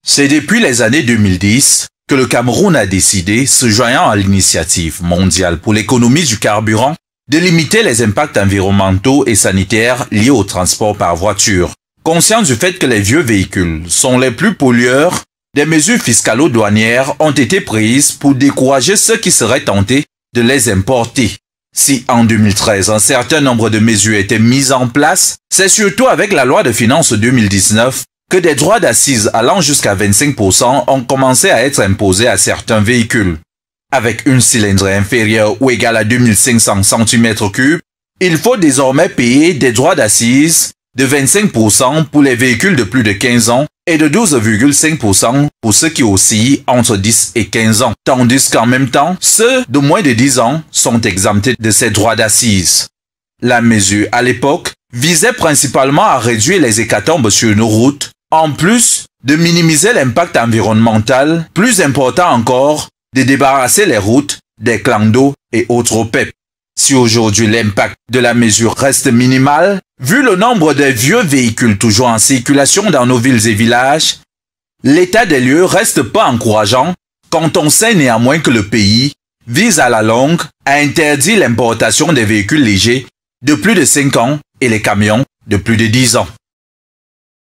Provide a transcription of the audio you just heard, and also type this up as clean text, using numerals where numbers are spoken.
C'est depuis les années 2010 que le Cameroun a décidé, se joignant à l'initiative mondiale pour l'économie du carburant, de limiter les impacts environnementaux et sanitaires liés au transport par voiture. Conscient du fait que les vieux véhicules sont les plus pollueurs, des mesures fiscalo-douanières ont été prises pour décourager ceux qui seraient tentés de les importer. Si en 2013 un certain nombre de mesures étaient mises en place, c'est surtout avec la loi de finances 2019 que des droits d'assises allant jusqu'à 25% ont commencé à être imposés à certains véhicules. Avec une cylindrée inférieure ou égale à 2500 cm3, il faut désormais payer des droits d'assises de 25% pour les véhicules de plus de 15 ans et de 12,5% pour ceux qui oscillent entre 10 et 15 ans, tandis qu'en même temps, ceux de moins de 10 ans sont exemptés de ces droits d'assises. La mesure, à l'époque, visait principalement à réduire les hécatombes sur nos routes, en plus de minimiser l'impact environnemental, plus important encore, de débarrasser les routes des clans d'eau et autres PEP. Si aujourd'hui l'impact de la mesure reste minimal, vu le nombre de vieux véhicules toujours en circulation dans nos villes et villages, l'état des lieux reste pas encourageant quand on sait néanmoins que le pays vise à la longue à interdire l'importation des véhicules légers de plus de 5 ans et les camions de plus de 10 ans.